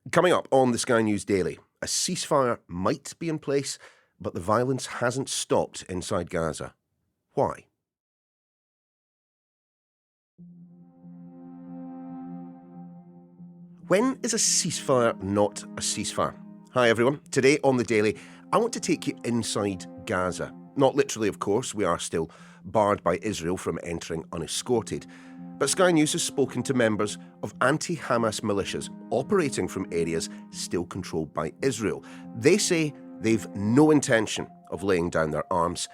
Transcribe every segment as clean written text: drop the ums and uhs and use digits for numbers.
Coming up on the Sky News Daily, a ceasefire might be in place, but the violence hasn't stopped inside Gaza. Why? When is a ceasefire not a ceasefire? Hi everyone. Today on the Daily, I want to take you inside Gaza. Not literally, of course, we are still barred by Israel from entering unescorted. But Sky News has spoken to members of anti-Hamas militias operating from areas still controlled by Israel. They say they've no intention of laying down their arms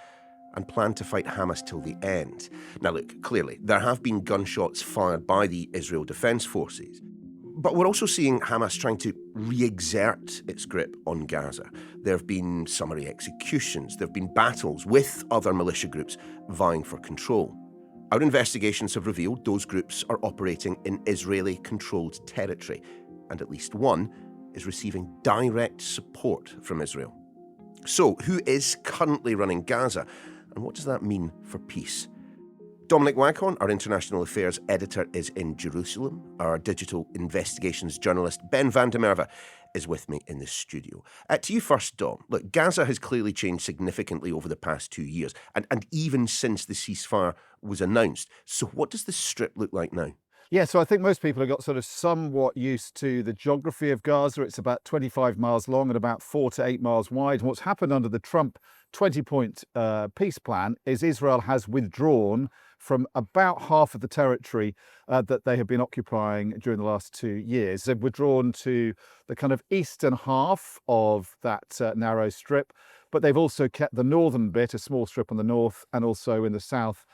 and plan to fight Hamas till the end. Now look, clearly, there have been gunshots fired by the Israel Defense Forces. But we're also seeing Hamas trying to re-exert its grip on Gaza. There have been summary executions. There have been battles with other militia groups vying for control. Our investigations have revealed those groups are operating in Israeli-controlled territory, and at least one is receiving direct support from Israel. So, who is currently running Gaza, and what does that mean for peace? Dominic Waghorn, our international affairs editor, is in Jerusalem. Our digital investigations journalist, Ben van der Merwe, is with me in the studio. To you first, Dom. Look, Gaza has clearly changed significantly over the past 2 years, and even since the ceasefire was announced. So what does the strip look like now? Yeah, so I think most people have got sort of somewhat used to the geography of Gaza. It's about 25 miles long and about 4 to 8 miles wide. And what's happened under the Trump 20-point peace plan is Israel has withdrawn from about half of the territory that they have been occupying during the last 2 years. They've withdrawn to the kind of eastern half of that narrow strip, but they've also kept the northern bit, a small strip on the north, and also in the south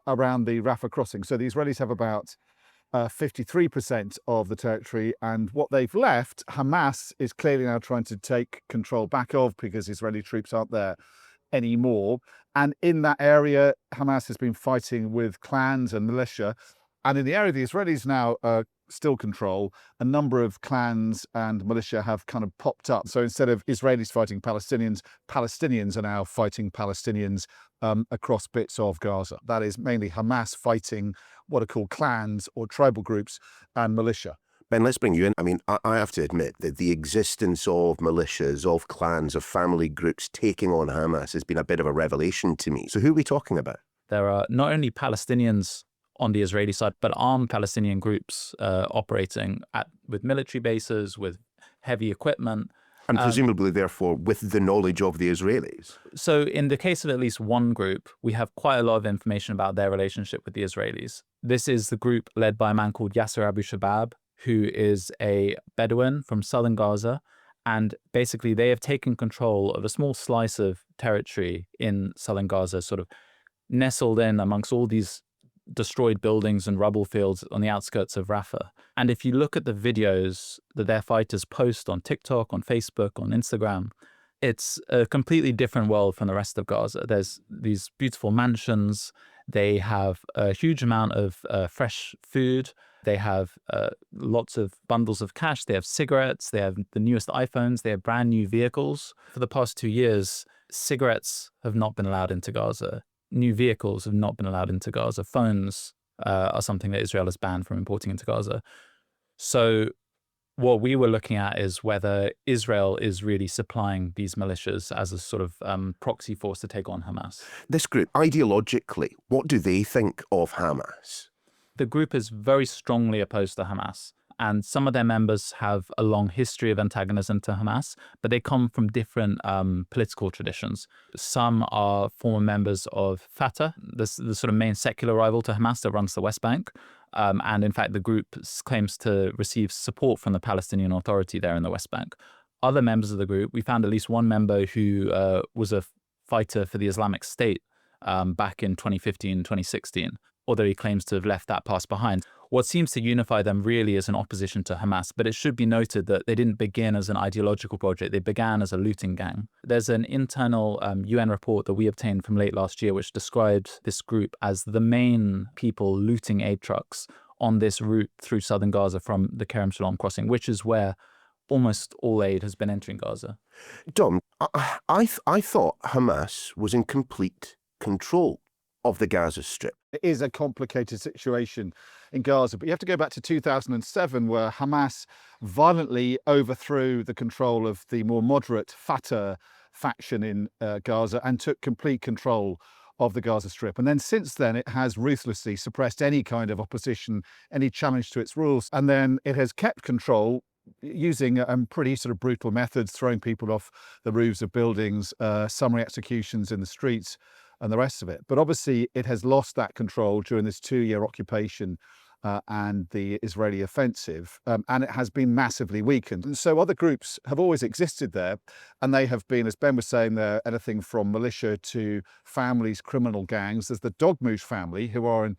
around the Rafah crossing. So the Israelis have about 53% of the territory, and what they've left, Hamas is clearly now trying to take control back of because Israeli troops aren't there anymore. And in that area, Hamas has been fighting with clans and militia. And in the area the Israelis now still control, a number of clans and militia have kind of popped up. So instead of Israelis fighting Palestinians, Palestinians are now fighting Palestinians across bits of Gaza. That is mainly Hamas fighting what are called clans or tribal groups and militia. Ben, let's bring you in. I mean, I have to admit that the existence of militias, of clans, of family groups taking on Hamas has been a bit of a revelation to me. So who are we talking about? There are not only Palestinians on the Israeli side, but armed Palestinian groups operating with military bases, with heavy equipment. And presumably, therefore, with the knowledge of the Israelis. So in the case of at least one group, we have quite a lot of information about their relationship with the Israelis. This is the group led by a man called Yasser Abu Shabab, who is a Bedouin from southern Gaza. And basically, they have taken control of a small slice of territory in southern Gaza, sort of nestled in amongst all these destroyed buildings and rubble fields on the outskirts of Rafah. And if you look at the videos that their fighters post on TikTok, on Facebook, on Instagram, it's a completely different world from the rest of Gaza. There's these beautiful mansions. They have a huge amount of fresh food. They have lots of bundles of cash. They have cigarettes. They have the newest iPhones. They have brand new vehicles. For the past 2 years, cigarettes have not been allowed into Gaza. New vehicles have not been allowed into Gaza. Phones are something that Israel has banned from importing into Gaza. So what we were looking at is whether Israel is really supplying these militias as a sort of proxy force to take on Hamas. This group, ideologically, what do they think of Hamas? The group is very strongly opposed to Hamas. And some of their members have a long history of antagonism to Hamas, but they come from different political traditions. Some are former members of Fatah, the sort of main secular rival to Hamas that runs the West Bank. And in fact, the group claims to receive support from the Palestinian Authority there in the West Bank. Other members of the group, we found at least one member who was a fighter for the Islamic State back in 2015, 2016, although he claims to have left that past behind. What seems to unify them really is an opposition to Hamas, but it should be noted that they didn't begin as an ideological project. They began as a looting gang. There's an internal UN report that we obtained from late last year which described this group as the main people looting aid trucks on this route through southern Gaza from the Kerem Shalom crossing, which is where almost all aid has been entering Gaza. Dom, I thought Hamas was in complete control of the Gaza Strip. It is a complicated situation in Gaza, but you have to go back to 2007, where Hamas violently overthrew the control of the more moderate Fatah faction in Gaza and took complete control of the Gaza Strip. And then since then, it has ruthlessly suppressed any kind of opposition, any challenge to its rules. And then it has kept control using pretty sort of brutal methods, throwing people off the roofs of buildings, summary executions in the streets, and the rest of it. But obviously, it has lost that control during this 2-year occupation and the Israeli offensive, and it has been massively weakened. And so other groups have always existed there, and they have been, as Ben was saying there, anything from militia to families, criminal gangs. There's the Dogmouche family, who are in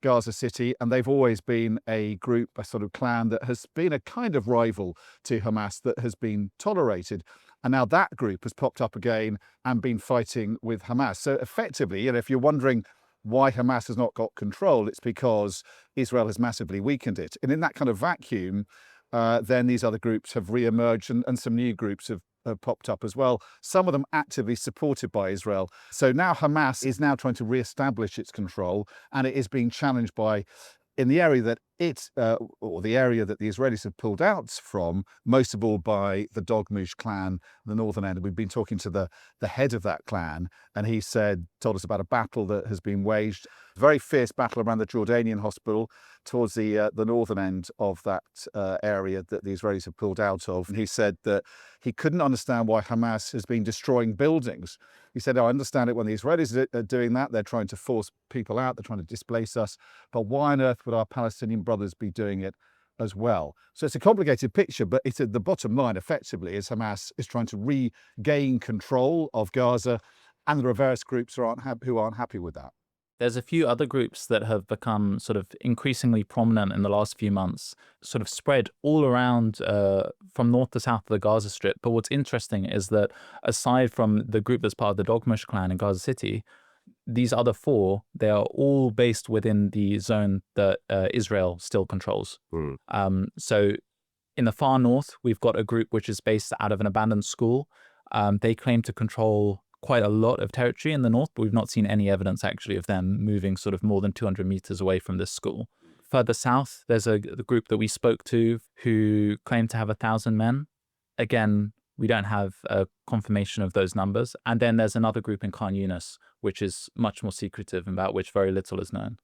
Gaza City, and they've always been a group, a sort of clan that has been a kind of rival to Hamas that has been tolerated. And now that group has popped up again and been fighting with Hamas. So effectively, if you're wondering why Hamas has not got control, it's because Israel has massively weakened it. And in that kind of vacuum, then these other groups have re-emerged, and some new groups have popped up as well, some of them actively supported by Israel. So now Hamas is now trying to re-establish its control, and it is being challenged by, in the area that or the area that the Israelis have pulled out from, most of all by the Dogmouche clan, the northern end. We've been talking to the head of that clan, and he told us about a battle that has been waged, a very fierce battle around the Jordanian hospital towards the northern end of that area that the Israelis have pulled out of. And he said that he couldn't understand why Hamas has been destroying buildings. He said, I understand it when the Israelis are doing that. They're trying to force people out. They're trying to displace us. But why on earth would our Palestinian brothers be doing it as well? So it's a complicated picture, but it's the bottom line, effectively, is Hamas is trying to regain control of Gaza, and there are various groups who aren't happy with that. There's a few other groups that have become sort of increasingly prominent in the last few months, sort of spread all around from north to south of the Gaza Strip. But what's interesting is that aside from the group that's part of the Dogmouche clan in Gaza City, these other four, they are all based within the zone that Israel still controls. So in the far north, we've got a group which is based out of an abandoned school. They claim to control quite a lot of territory in the north, but we've not seen any evidence actually of them moving sort of more than 200 meters away from this school. Further south, there's the group that we spoke to who claim to have 1,000 men. Again, we don't have a confirmation of those numbers. And then there's another group in Khan Yunis, which is much more secretive, about which very little is known.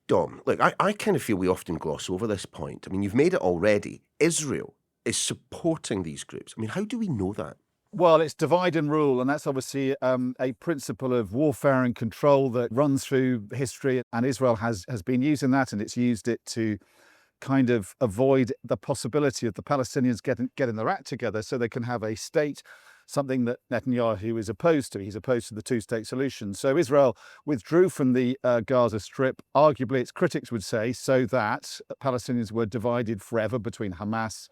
Dom, look, I kind of feel we often gloss over this point. I mean, you've made it already. Israel is supporting these groups. I mean, how do we know that? Well, it's divide and rule, and that's obviously a principle of warfare and control that runs through history, and Israel has been using that, and it's used it to kind of avoid the possibility of the Palestinians getting their act together so they can have a state, something that Netanyahu is opposed to. He's opposed to the two-state solution. So Israel withdrew from the Gaza Strip, arguably its critics would say, so that Palestinians were divided forever between Hamas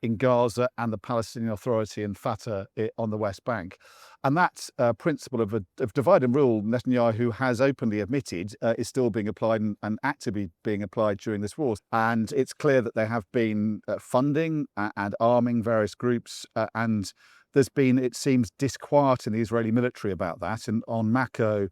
in Gaza and the Palestinian Authority and Fatah on the West Bank. And that principle of divide and rule, Netanyahu has openly admitted, is still being applied and actively being applied during this war. And it's clear that they have been funding and arming various groups, and there's been, it seems, disquiet in the Israeli military about that. And on Mako,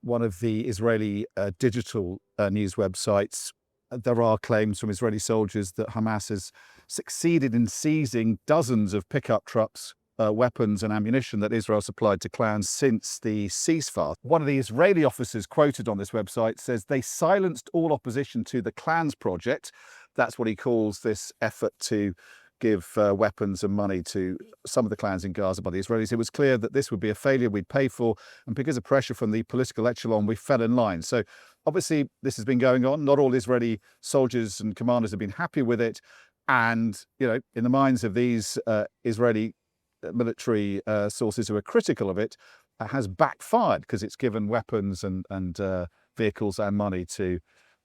one of the Israeli digital news websites, there are claims from Israeli soldiers that Hamas has succeeded in seizing dozens of pickup trucks, weapons and ammunition that Israel supplied to clans since the ceasefire. One of the Israeli officers quoted on this website says they silenced all opposition to the clans project. That's what he calls this effort to give weapons and money to some of the clans in Gaza by the Israelis. It was clear that this would be a failure we'd pay for, and because of pressure from the political echelon, we fell in line. So obviously this has been going on. Not all Israeli soldiers and commanders have been happy with it. And, you know, in the minds of these Israeli military sources who are critical of it, has backfired because it's given weapons and vehicles and money to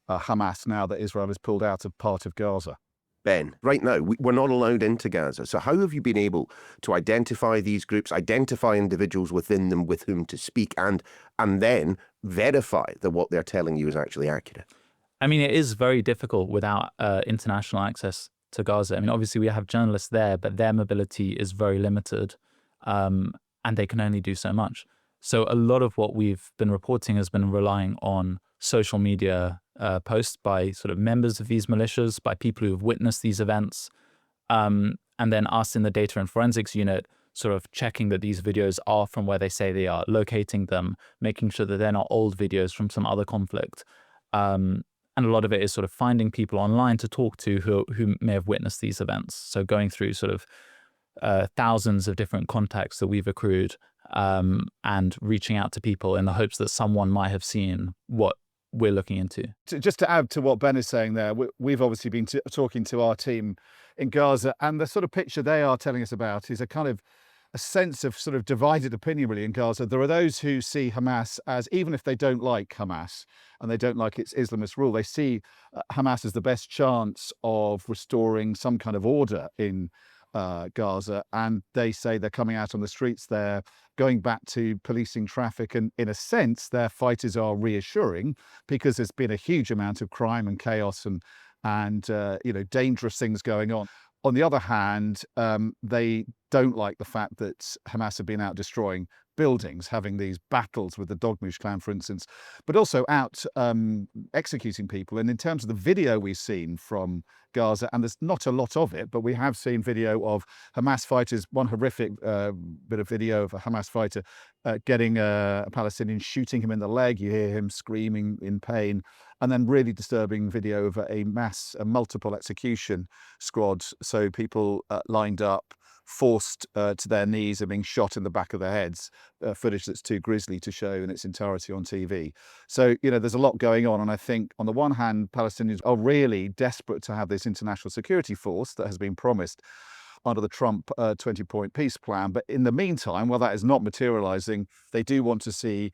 Hamas now that Israel has pulled out of part of Gaza. Ben, right now, we're not allowed into Gaza. So how have you been able to identify these groups, identify individuals within them with whom to speak, and then verify that what they're telling you is actually accurate? I mean, it is very difficult without international access to Gaza. I mean, obviously we have journalists there, but their mobility is very limited, and they can only do so much. So a lot of what we've been reporting has been relying on social media posts by sort of members of these militias, by people who have witnessed these events, and then us in the data and forensics unit sort of checking that these videos are from where they say they are, locating them, making sure that they're not old videos from some other conflict. And a lot of it is sort of finding people online to talk to who may have witnessed these events. So going through sort of thousands of different contacts that we've accrued, and reaching out to people in the hopes that someone might have seen what we're looking into. Just to add to what Ben is saying there, we've obviously been talking to our team in Gaza, and the sort of picture they are telling us about is a kind of a sense of sort of divided opinion really in Gaza. There are those who see Hamas as, even if they don't like Hamas and they don't like its Islamist rule, they see Hamas as the best chance of restoring some kind of order in Gaza, and they say they're coming out on the streets, they're going back to policing traffic, and in a sense their fighters are reassuring because there's been a huge amount of crime and chaos and dangerous things going on. On the other hand, they don't like the fact that Hamas have been out destroying buildings, having these battles with the Dogmush clan, for instance, but also out executing people. And in terms of the video we've seen from Gaza, and there's not a lot of it, but we have seen video of Hamas fighters, one horrific bit of video of a Hamas fighter getting a Palestinian, shooting him in the leg. You hear him screaming in pain. And then really disturbing video of a multiple execution squad. So people lined up, forced to their knees and being shot in the back of their heads, footage that's too grisly to show in its entirety on TV. So, there's a lot going on. And I think on the one hand, Palestinians are really desperate to have this international security force that has been promised under the Trump 20-point peace plan. But in the meantime, while that is not materializing, they do want to see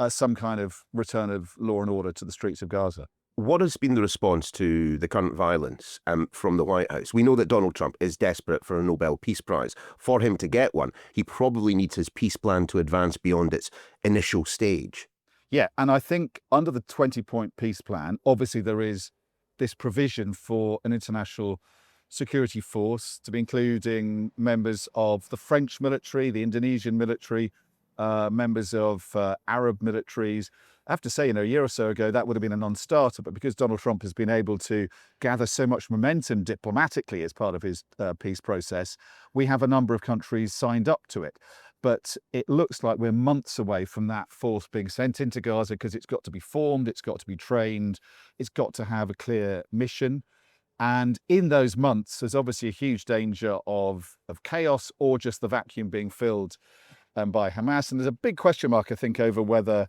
some kind of return of law and order to the streets of Gaza. What has been the response to the current violence from the White House? We know that Donald Trump is desperate for a Nobel Peace Prize. For him to get one, he probably needs his peace plan to advance beyond its initial stage. Yeah, and I think under the 20-point peace plan, obviously there is this provision for an international security force to be including members of the French military, the Indonesian military, members of Arab militaries. I have to say, a year or so ago, that would have been a non-starter, but because Donald Trump has been able to gather so much momentum diplomatically as part of his peace process, we have a number of countries signed up to it. But it looks like we're months away from that force being sent into Gaza because it's got to be formed, it's got to be trained, it's got to have a clear mission. And in those months, there's obviously a huge danger of chaos or just the vacuum being filled by Hamas. And there's a big question mark, I think, over whether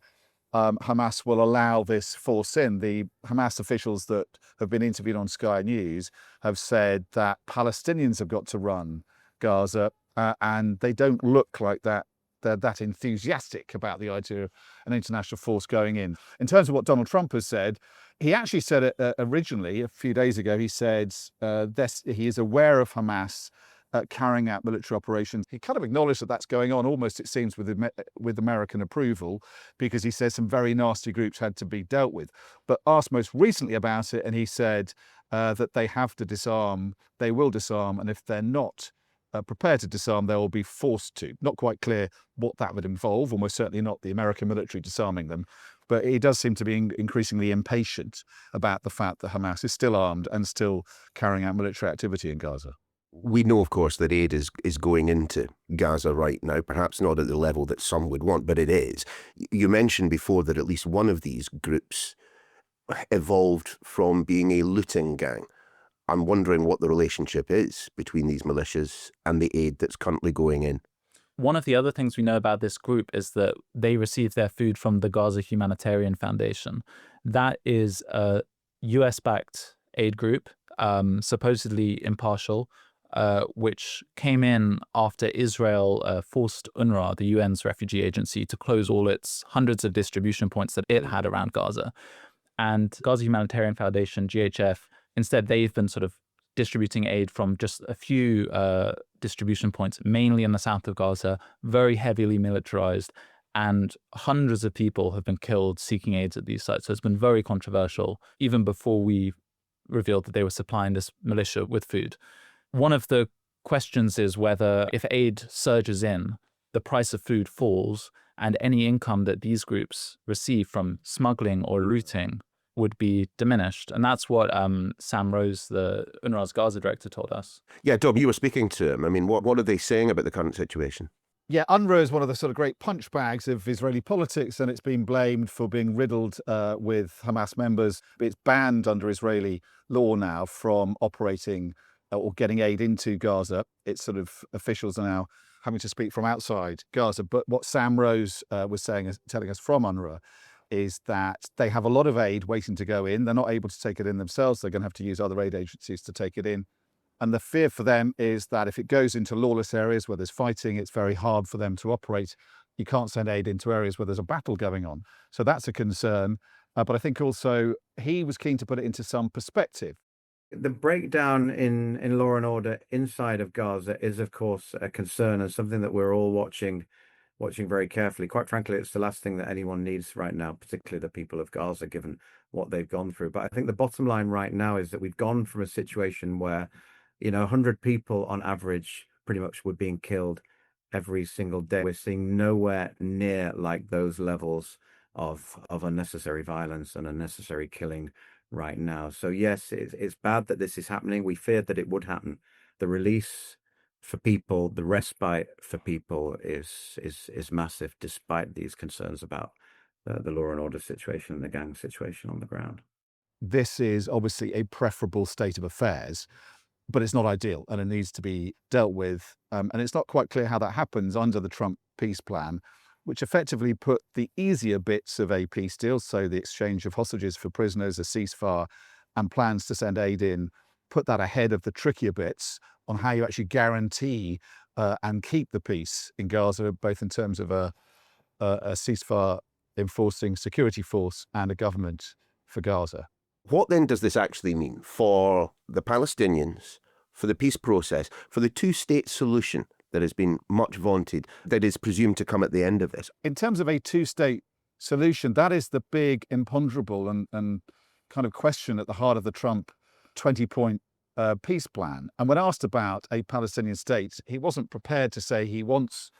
Hamas will allow this force in. The Hamas officials that have been interviewed on Sky News have said that Palestinians have got to run Gaza, and they don't look like that. They're that enthusiastic about the idea of an international force going in. In terms of what Donald Trump has said, he actually said it originally a few days ago. He said he is aware of Hamas carrying out military operations. He kind of acknowledged that that's going on, almost it seems with American approval, because he says some very nasty groups had to be dealt with. But asked most recently about it, and he said that they have to disarm, they will disarm, and if they're not prepared to disarm, they will be forced to. Not quite clear what that would involve, almost certainly not the American military disarming them. But he does seem to be increasingly impatient about the fact that Hamas is still armed and still carrying out military activity in Gaza. We know, of course, that aid is going into Gaza right now, perhaps not at the level that some would want, but it is. You mentioned before that at least one of these groups evolved from being a looting gang. I'm wondering what the relationship is between these militias and the aid that's currently going in. One of the other things we know about this group is that they receive their food from the Gaza Humanitarian Foundation. That is a US-backed aid group, supposedly impartial, which came in after Israel forced UNRWA, the UN's refugee agency, to close all its hundreds of distribution points that it had around Gaza. And Gaza Humanitarian Foundation, GHF, instead, they've been sort of distributing aid from just a few distribution points, mainly in the south of Gaza, very heavily militarized, and hundreds of people have been killed seeking aid at these sites. So it's been very controversial, even before we revealed that they were supplying this militia with food. One of the questions is whether if aid surges in, the price of food falls, and any income that these groups receive from smuggling or looting would be diminished. And that's what Sam Rose, the UNRWA's Gaza director, told us. Yeah, Dom, you were speaking to him. I mean, what are they saying about the current situation? Yeah, UNRWA is one of the sort of great punch bags of Israeli politics, and it's been blamed for being riddled with Hamas members. It's banned under Israeli law now from operating or getting aid into Gaza. Its sort of officials are now having to speak from outside Gaza. But what Sam Rose was telling us from UNRWA is that they have a lot of aid waiting to go in. They're not able to take it in themselves. They're going to have to use other aid agencies to take it in. And the fear for them is that if it goes into lawless areas where there's fighting, it's very hard for them to operate. You can't send aid into areas where there's a battle going on. So that's a concern. But I think also he was keen to put it into some perspective. The breakdown in law and order inside of Gaza is, of course, a concern and something that we're all watching very carefully. Quite frankly, it's the last thing that anyone needs right now, particularly the people of Gaza, given what they've gone through. But I think the bottom line right now is that we've gone from a situation where, 100 people on average pretty much were being killed every single day. We're seeing nowhere near like those levels of unnecessary violence and unnecessary killing right now. So yes, it's bad that this is happening. We feared that it would happen. The release for people, the respite for people is massive, despite these concerns about the law and order situation and the gang situation on the ground. This is obviously a preferable state of affairs, but it's not ideal and it needs to be dealt with. And it's not quite clear how that happens under the Trump peace plan, which effectively put the easier bits of a peace deal, so the exchange of hostages for prisoners, a ceasefire, and plans to send aid in, put that ahead of the trickier bits on how you actually guarantee and keep the peace in Gaza, both in terms of a ceasefire enforcing security force and a government for Gaza. What then does this actually mean for the Palestinians, for the peace process, for the two-state solution that has been much vaunted, that is presumed to come at the end of this? In terms of a two-state solution, that is the big imponderable and kind of question at the heart of the Trump 20-point peace plan. And when asked about a Palestinian state, he wasn't prepared to say he wants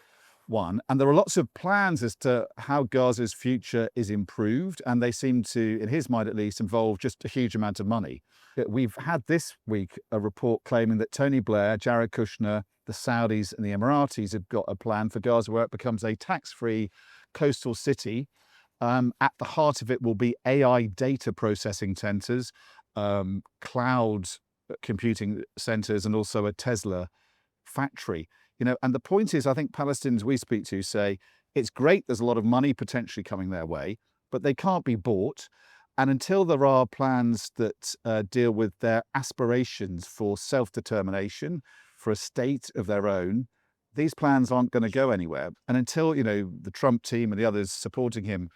one. And there are lots of plans as to how Gaza's future is improved. And they seem to, in his mind at least, involve just a huge amount of money. We've had this week a report claiming that Tony Blair, Jared Kushner, the Saudis and the Emiratis have got a plan for Gaza where it becomes a tax-free coastal city. At the heart of it will be AI data processing centers, cloud computing centers, and also a Tesla factory. And the point is, I think Palestinians we speak to say it's great there's a lot of money potentially coming their way, but they can't be bought. And until there are plans that deal with their aspirations for self-determination, for a state of their own, these plans aren't going to go anywhere. And until, the Trump team and the others supporting him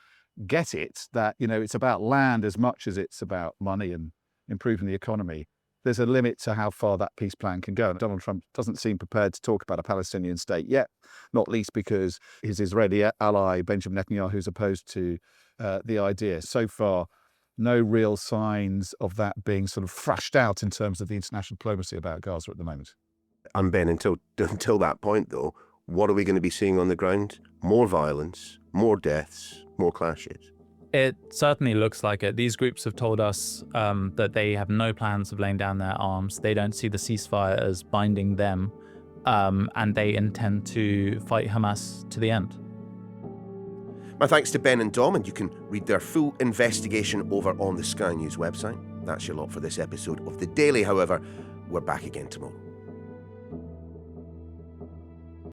get it, that, it's about land as much as it's about money and improving the economy, there's a limit to how far that peace plan can go. And Donald Trump doesn't seem prepared to talk about a Palestinian state yet, not least because his Israeli ally, Benjamin Netanyahu, is opposed to the idea. So far, no real signs of that being sort of thrashed out in terms of the international diplomacy about Gaza at the moment. And Ben, until that point, though, what are we going to be seeing on the ground? More violence, more deaths, more clashes? It certainly looks like it. These groups have told us that they have no plans of laying down their arms. They don't see the ceasefire as binding them, and they intend to fight Hamas to the end. My thanks to Ben and Dom, and you can read their full investigation over on the Sky News website. That's your lot for this episode of The Daily. However, we're back again tomorrow.